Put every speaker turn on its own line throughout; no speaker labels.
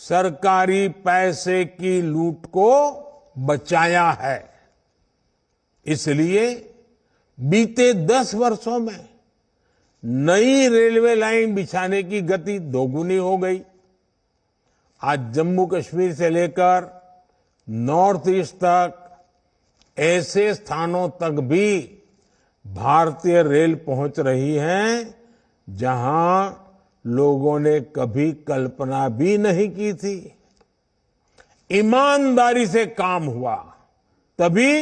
सरकारी पैसे की लूट को बचाया है। इसलिए बीते 10 वर्षों में नई रेलवे लाइन बिछाने की गति दोगुनी हो गई। आज जम्मू कश्मीर से लेकर नॉर्थ ईस्ट तक ऐसे स्थानों तक भी भारतीय रेल पहुंच रही है जहां लोगों ने कभी कल्पना भी नहीं की थी। ईमानदारी से काम हुआ तभी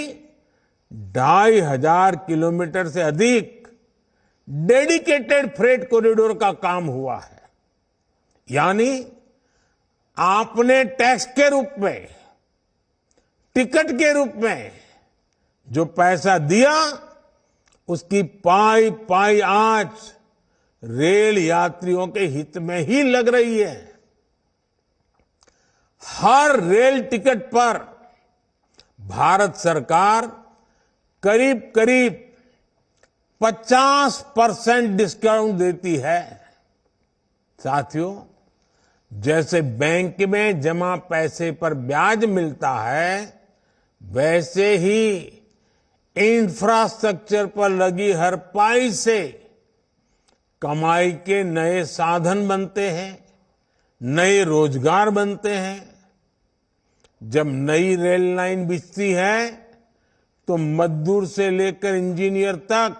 2,500 किलोमीटर से अधिक डेडिकेटेड फ्रेट कॉरिडोर का काम हुआ है। यानी आपने टैक्स के रूप में, टिकट के रूप में जो पैसा दिया, उसकी पाई पाई आज रेल यात्रियों के हित में ही लग रही है। हर रेल टिकट पर भारत सरकार करीब करीब 50% डिस्काउंट देती है। साथियों, जैसे बैंक में जमा पैसे पर ब्याज मिलता है, वैसे ही इंफ्रास्ट्रक्चर पर लगी हर पाई से कमाई के नए साधन बनते हैं, नए रोजगार बनते हैं। जब नई रेल लाइन बिछती है तो मजदूर से लेकर इंजीनियर तक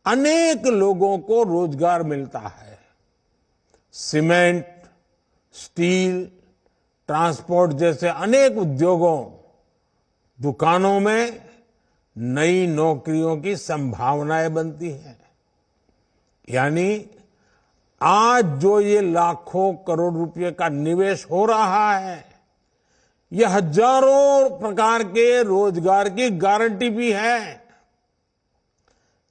अनेक लोगों को रोजगार मिलता है। सीमेंट, स्टील, ट्रांसपोर्ट जैसे अनेक उद्योगों, दुकानों में नई नौकरियों की संभावनाएं बनती हैं। यानी आज जो ये लाखों करोड़ रुपए का निवेश हो रहा है, ये हजारों प्रकार के रोजगार की गारंटी भी है।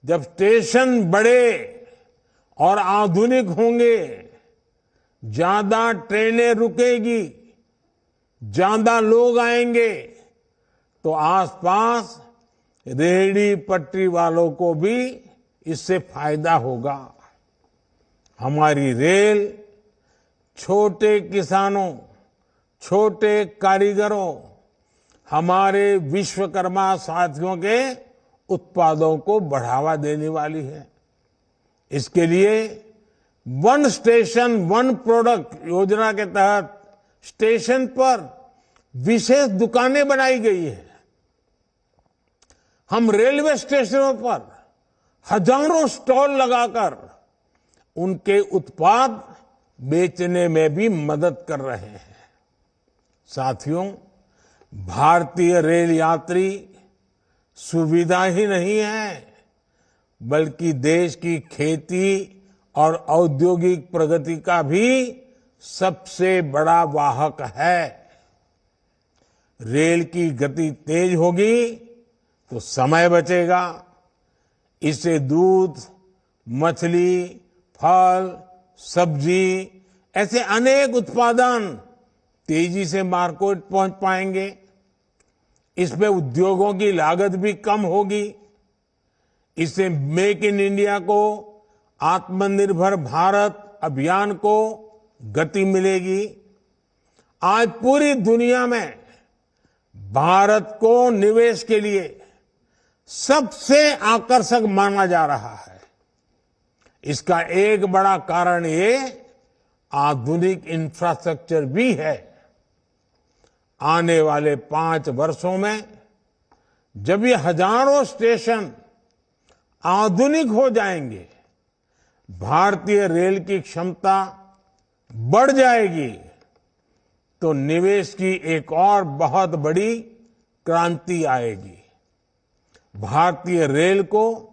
जब स्टेशन बड़े और आधुनिक होंगे, ज्यादा ट्रेनें रुकेगी, ज्यादा लोग आएंगे, तो आसपास रेहड़ी पटरी वालों को भी इससे फायदा होगा। हमारी रेल छोटे किसानों, छोटे कारीगरों, हमारे विश्वकर्मा साथियों के उत्पादों को बढ़ावा देने वाली है। इसके लिए वन स्टेशन वन प्रोडक्ट योजना के तहत स्टेशन पर विशेष दुकानें बनाई गई है। हम रेलवे स्टेशनों पर हजारों स्टॉल लगाकर उनके उत्पाद बेचने में भी मदद कर रहे हैं। साथियों, भारतीय रेल यात्री सुविधा ही नहीं है, बल्कि देश की खेती और औद्योगिक प्रगति का भी सबसे बड़ा वाहक है। रेल की गति तेज होगी तो समय बचेगा। इससे दूध, मछली, फल, सब्जी ऐसे अनेक उत्पादन तेजी से मार्केट पहुंच पाएंगे। इसमें उद्योगों की लागत भी कम होगी। इससे मेक इन इंडिया को, आत्मनिर्भर भारत अभियान को गति मिलेगी। आज पूरी दुनिया में भारत को निवेश के लिए सबसे आकर्षक माना जा रहा है। इसका एक बड़ा कारण ये आधुनिक इंफ्रास्ट्रक्चर भी है। आने वाले 5 वर्षों में जब ये हजारों स्टेशन आधुनिक हो जाएंगे, भारतीय रेल की क्षमता बढ़ जाएगी, तो निवेश की एक और बहुत बड़ी क्रांति आएगी। भारतीय रेल को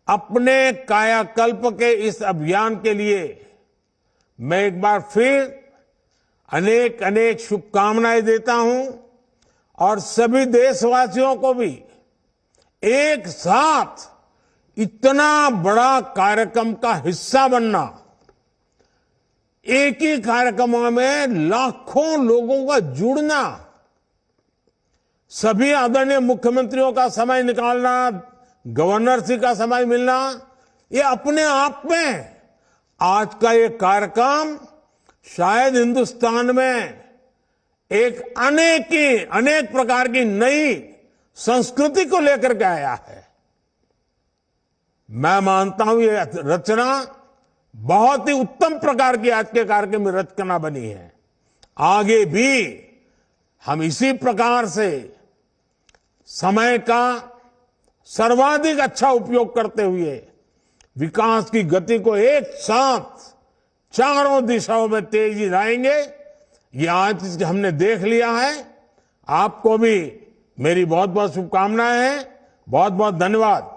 अपने कायाकल्प के इस अभियान के लिए मैं एक बार फिर अनेक अनेक शुभकामनाएं देता हूं और सभी देशवासियों को भी एक साथ इतना बड़ा कार्यक्रम का हिस्सा बनना, एक ही कार्यक्रम में लाखों लोगों का जुड़ना, सभी आदरणीय मुख्यमंत्रियों का समय निकालना, गवर्नर जी का समय मिलना, ये अपने आप में आज का ये कार्यक्रम शायद हिंदुस्तान में एक अनेक प्रकार की नई संस्कृति को लेकर के आया है। मैं मानता हूं ये रचना बहुत ही उत्तम प्रकार की आज के कार्यक्रम में रचना बनी है। आगे भी हम इसी प्रकार से समय का सर्वाधिक अच्छा उपयोग करते हुए विकास की गति को एक साथ चारों दिशाओं में तेजी लाएंगे। ये आज हमने देख लिया है। आपको भी मेरी बहुत बहुत शुभकामनाएं हैं। बहुत बहुत धन्यवाद।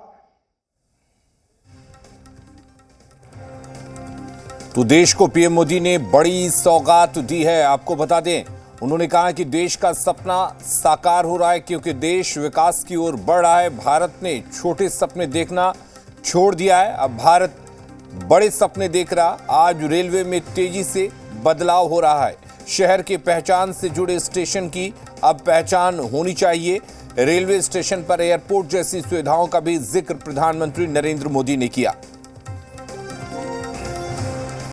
तो देश को पीएम मोदी ने बड़ी सौगात दी है। आपको बता दें, उन्होंने कहा कि देश का सपना साकार हो रहा है क्योंकि देश विकास की ओर बढ़ रहा है। भारत ने छोटे सपने देखना छोड़ दिया है, अब भारत बड़े सपने देख रहा। आज रेलवे में तेजी से बदलाव हो रहा है। शहर की पहचान से जुड़े स्टेशन की अब पहचान होनी चाहिए। रेलवे स्टेशन पर एयरपोर्ट जैसी सुविधाओं का भी जिक्र प्रधानमंत्री नरेंद्र मोदी ने किया।